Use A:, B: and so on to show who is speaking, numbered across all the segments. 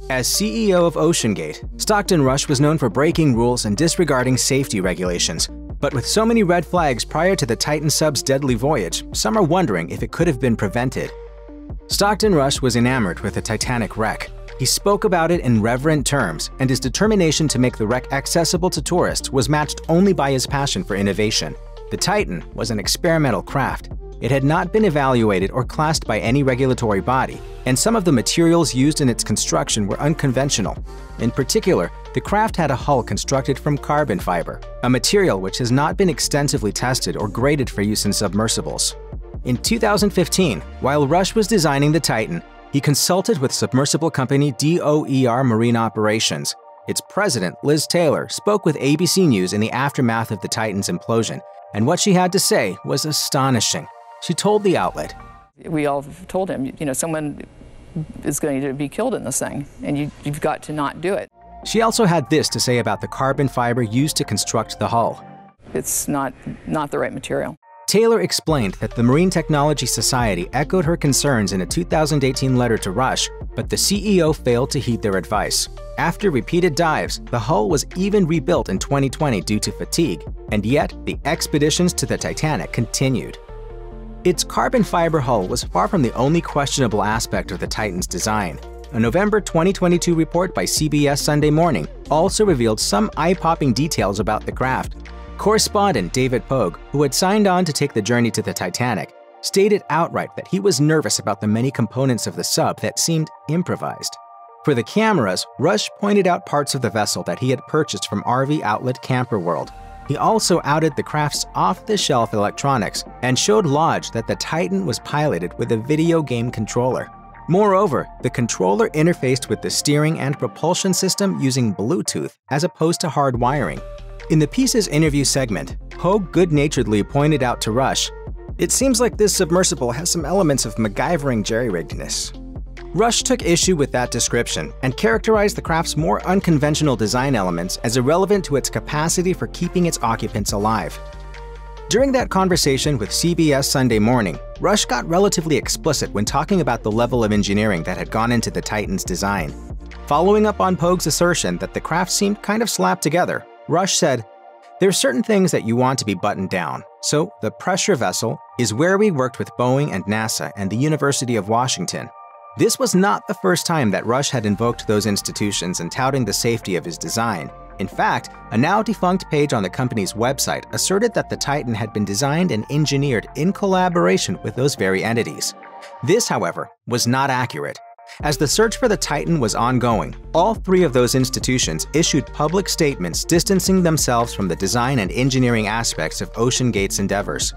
A: As CEO of OceanGate, Stockton Rush was known for breaking rules and disregarding safety regulations. But with so many red flags prior to the Titan sub's deadly voyage, some are wondering if it could have been prevented. Stockton Rush was enamored with the Titanic wreck. He spoke about it in reverent terms, and his determination to make the wreck accessible to tourists was matched only by his passion for innovation. The Titan was an experimental craft. It had not been evaluated or classed by any regulatory body, and some of the materials used in its construction were unconventional. In particular, the craft had a hull constructed from carbon fiber, a material which has not been extensively tested or graded for use in submersibles. In 2015, while Rush was designing the Titan, he consulted with submersible company DOER Marine Operations. Its president, Liz Taylor, spoke with ABC News in the aftermath of the Titan's implosion, and what she had to say was astonishing. She told the outlet,
B: "We all told him, someone is going to be killed in this thing, and you've got to not do it."
A: She also had this to say about the carbon fiber used to construct the hull.
B: "It's not the right material."
A: Taylor explained that the Marine Technology Society echoed her concerns in a 2018 letter to Rush, but the CEO failed to heed their advice. After repeated dives, the hull was even rebuilt in 2020 due to fatigue, and yet the expeditions to the Titanic continued. Its carbon fiber hull was far from the only questionable aspect of the Titan's design. A November 2022 report by CBS Sunday Morning also revealed some eye-popping details about the craft. Correspondent David Pogue, who had signed on to take the journey to the Titanic, stated outright that he was nervous about the many components of the sub that seemed improvised. For the cameras, Rush pointed out parts of the vessel that he had purchased from RV outlet Camper World. He also outed the craft's off-the-shelf electronics and showed Lodge that the Titan was piloted with a video game controller. Moreover, the controller interfaced with the steering and propulsion system using Bluetooth as opposed to hard wiring. In the piece's interview segment, Pogue good-naturedly pointed out to Rush, "It seems like this submersible has some elements of MacGyvering jerry-riggedness." Rush took issue with that description and characterized the craft's more unconventional design elements as irrelevant to its capacity for keeping its occupants alive. During that conversation with CBS Sunday Morning, Rush got relatively explicit when talking about the level of engineering that had gone into the Titan's design. Following up on Pogue's assertion that the craft seemed kind of slapped together, Rush said, "There are certain things that you want to be buttoned down, so the pressure vessel is where we worked with Boeing and NASA and the University of Washington." This was not the first time that Rush had invoked those institutions in touting the safety of his design. In fact, a now-defunct page on the company's website asserted that the Titan had been designed and engineered in collaboration with those very entities. This, however, was not accurate. As the search for the Titan was ongoing, all three of those institutions issued public statements distancing themselves from the design and engineering aspects of OceanGate's endeavors.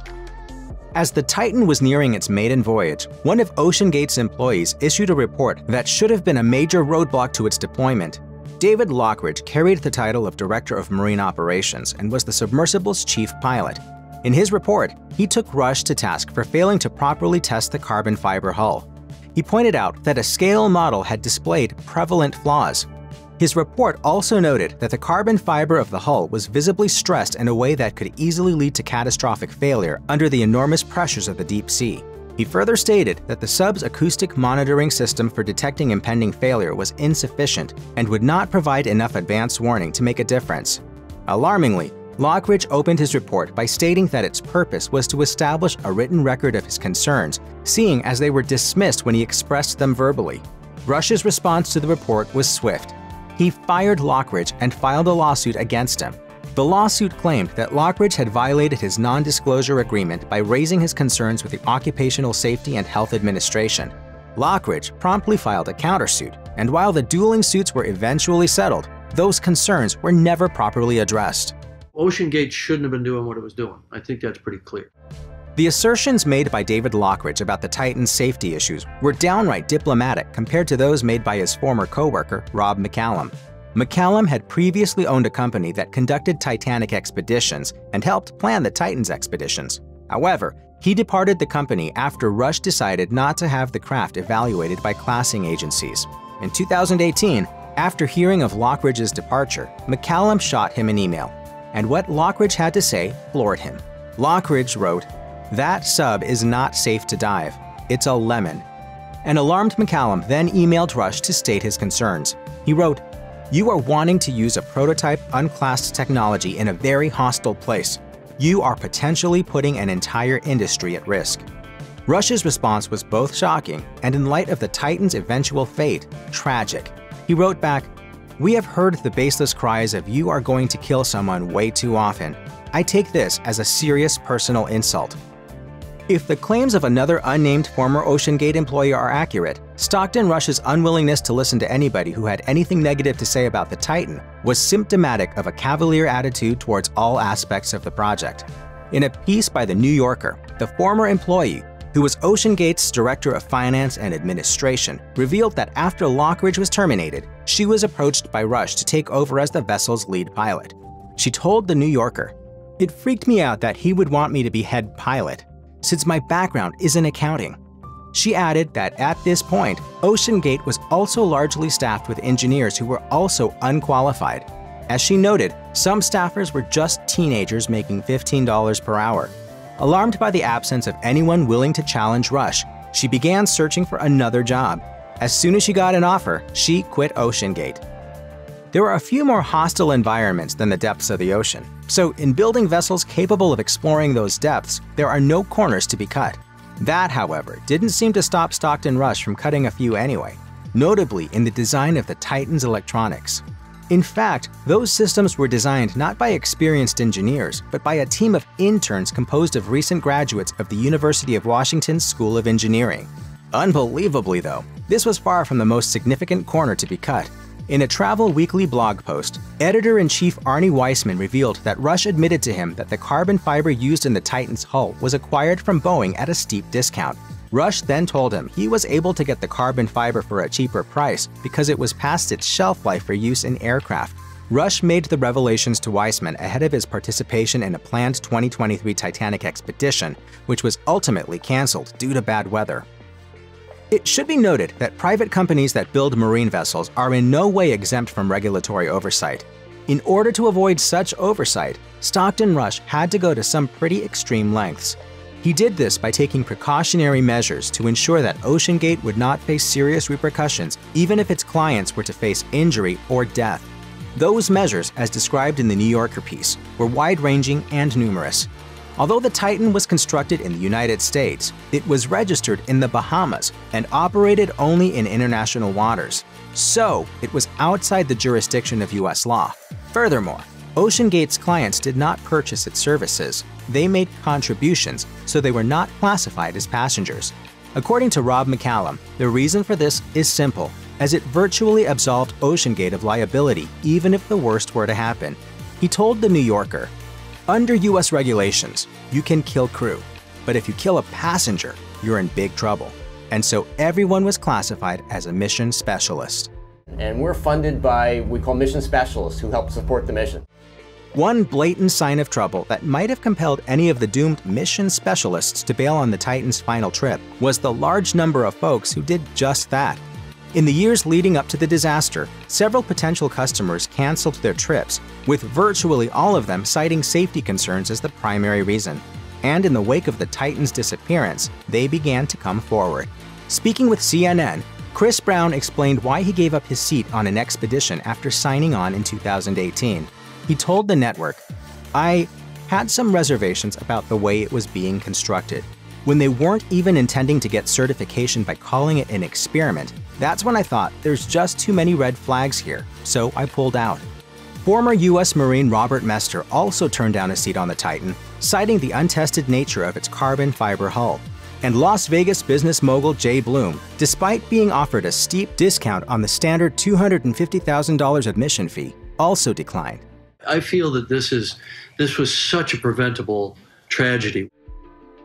A: As the Titan was nearing its maiden voyage, one of OceanGate's employees issued a report that should have been a major roadblock to its deployment. David Lockridge carried the title of Director of Marine Operations and was the submersible's chief pilot. In his report, he took Rush to task for failing to properly test the carbon fiber hull. He pointed out that a scale model had displayed prevalent flaws. His report also noted that the carbon fiber of the hull was visibly stressed in a way that could easily lead to catastrophic failure under the enormous pressures of the deep sea. He further stated that the sub's acoustic monitoring system for detecting impending failure was insufficient and would not provide enough advance warning to make a difference. Alarmingly, Lockridge opened his report by stating that its purpose was to establish a written record of his concerns, seeing as they were dismissed when he expressed them verbally. Rush's response to the report was swift. He fired Lockridge and filed a lawsuit against him. The lawsuit claimed that Lockridge had violated his non-disclosure agreement by raising his concerns with the Occupational Safety and Health Administration. Lockridge promptly filed a countersuit, and while the dueling suits were eventually settled, those concerns were never properly addressed.
C: OceanGate shouldn't have been doing what it was doing. I think that's pretty clear.
A: The assertions made by David Lockridge about the Titan's safety issues were downright diplomatic compared to those made by his former co-worker, Rob McCallum. McCallum had previously owned a company that conducted Titanic expeditions and helped plan the Titan's expeditions. However, he departed the company after Rush decided not to have the craft evaluated by classing agencies. In 2018, after hearing of Lockridge's departure, McCallum shot him an email, and what Lockridge had to say floored him. Lockridge wrote, "That sub is not safe to dive. It's a lemon." An alarmed McCallum then emailed Rush to state his concerns. He wrote, "You are wanting to use a prototype unclassed technology in a very hostile place. You are potentially putting an entire industry at risk." Rush's response was both shocking and, in light of the Titan's eventual fate, tragic. He wrote back, "We have heard the baseless cries of 'you are going to kill someone' way too often. I take this as a serious personal insult." If the claims of another unnamed former OceanGate employee are accurate, Stockton Rush's unwillingness to listen to anybody who had anything negative to say about the Titan was symptomatic of a cavalier attitude towards all aspects of the project. In a piece by The New Yorker, the former employee, who was OceanGate's Director of Finance and Administration, revealed that after Lockridge was terminated, she was approached by Rush to take over as the vessel's lead pilot. She told The New Yorker, "It freaked me out that he would want me to be head pilot, since my background is in accounting." She added that at this point, OceanGate was also largely staffed with engineers who were also unqualified. As she noted, some staffers were just teenagers making $15 per hour. Alarmed by the absence of anyone willing to challenge Rush, she began searching for another job. As soon as she got an offer, she quit OceanGate. There are a few more hostile environments than the depths of the ocean, so in building vessels capable of exploring those depths, there are no corners to be cut. That, however, didn't seem to stop Stockton Rush from cutting a few anyway, notably in the design of the Titan's electronics. In fact, those systems were designed not by experienced engineers, but by a team of interns composed of recent graduates of the University of Washington's School of Engineering. Unbelievably, though, this was far from the most significant corner to be cut. In a Travel Weekly blog post, editor-in-chief Arnie Weissman revealed that Rush admitted to him that the carbon fiber used in the Titan's hull was acquired from Boeing at a steep discount. Rush then told him he was able to get the carbon fiber for a cheaper price because it was past its shelf life for use in aircraft. Rush made the revelations to Weissman ahead of his participation in a planned 2023 Titanic expedition, which was ultimately canceled due to bad weather. It should be noted that private companies that build marine vessels are in no way exempt from regulatory oversight. In order to avoid such oversight, Stockton Rush had to go to some pretty extreme lengths. He did this by taking precautionary measures to ensure that OceanGate would not face serious repercussions even if its clients were to face injury or death. Those measures, as described in the New Yorker piece, were wide-ranging and numerous. Although the Titan was constructed in the United States, it was registered in the Bahamas and operated only in international waters. So, it was outside the jurisdiction of US law. Furthermore, OceanGate's clients did not purchase its services. They made contributions, so they were not classified as passengers. According to Rob McCallum, the reason for this is simple, as it virtually absolved OceanGate of liability even if the worst were to happen. He told The New Yorker, "Under US regulations, you can kill crew, but if you kill a passenger, you're in big trouble." And so everyone was classified as a mission specialist.
D: And we're funded by, we call mission specialists who help support the mission.
A: One blatant sign of trouble that might have compelled any of the doomed mission specialists to bail on the Titan's final trip was the large number of folks who did just that. In the years leading up to the disaster, several potential customers canceled their trips, with virtually all of them citing safety concerns as the primary reason. And in the wake of the Titan's disappearance, they began to come forward. Speaking with CNN, Chris Brown explained why he gave up his seat on an expedition after signing on in 2018. He told the network, "I had some reservations about the way it was being constructed. When they weren't even intending to get certification by calling it an experiment, that's when I thought there's just too many red flags here, so I pulled out." Former US Marine Robert Mester also turned down a seat on the Titan, citing the untested nature of its carbon fiber hull. And Las Vegas business mogul Jay Bloom, despite being offered a steep discount on the standard $250,000 admission fee, also declined.
C: I feel that this was such a preventable tragedy.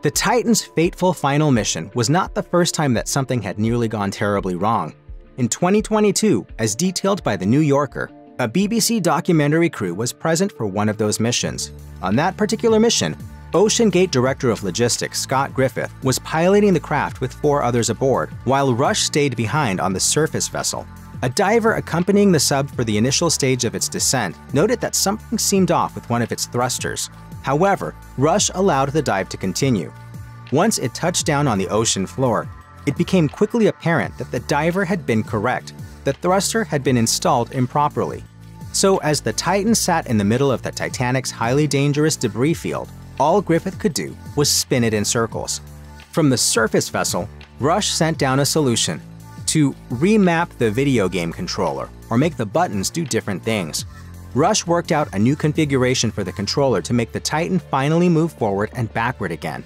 A: The Titan's fateful final mission was not the first time that something had nearly gone terribly wrong. In 2022, as detailed by The New Yorker, a BBC documentary crew was present for one of those missions. On that particular mission, OceanGate Director of Logistics Scott Griffith was piloting the craft with 4 others aboard, while Rush stayed behind on the surface vessel. A diver accompanying the sub for the initial stage of its descent noted that something seemed off with one of its thrusters. However, Rush allowed the dive to continue. Once it touched down on the ocean floor, it became quickly apparent that the diver had been correct. The thruster had been installed improperly. So as the Titan sat in the middle of the Titanic's highly dangerous debris field, all Griffith could do was spin it in circles. From the surface vessel, Rush sent down a solution to remap the video game controller or make the buttons do different things. Rush worked out a new configuration for the controller to make the Titan finally move forward and backward again.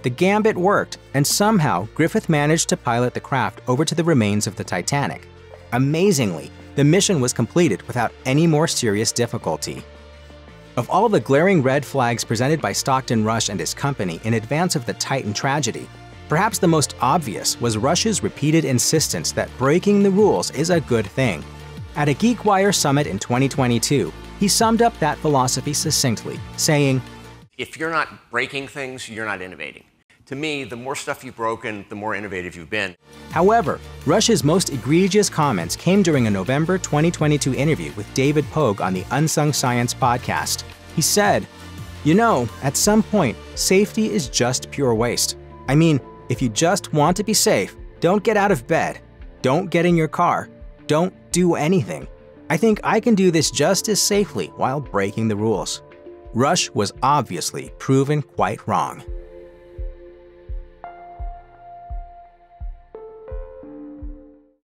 A: The gambit worked, and somehow Griffith managed to pilot the craft over to the remains of the Titanic. Amazingly, the mission was completed without any more serious difficulty. Of all the glaring red flags presented by Stockton Rush and his company in advance of the Titan tragedy, perhaps the most obvious was Rush's repeated insistence that breaking the rules is a good thing. At a GeekWire summit in 2022, he summed up that philosophy succinctly, saying,
D: If you're not breaking things, you're not innovating. To me, the more stuff you've broken, the more innovative you've been.
A: However, Rush's most egregious comments came during a November 2022 interview with David Pogue on the Unsung Science podcast. He said, "You know, at some point, safety is just pure waste. I mean, if you just want to be safe, don't get out of bed, don't get in your car, don't do anything. I think I can do this just as safely while breaking the rules." Rush was obviously proven quite wrong.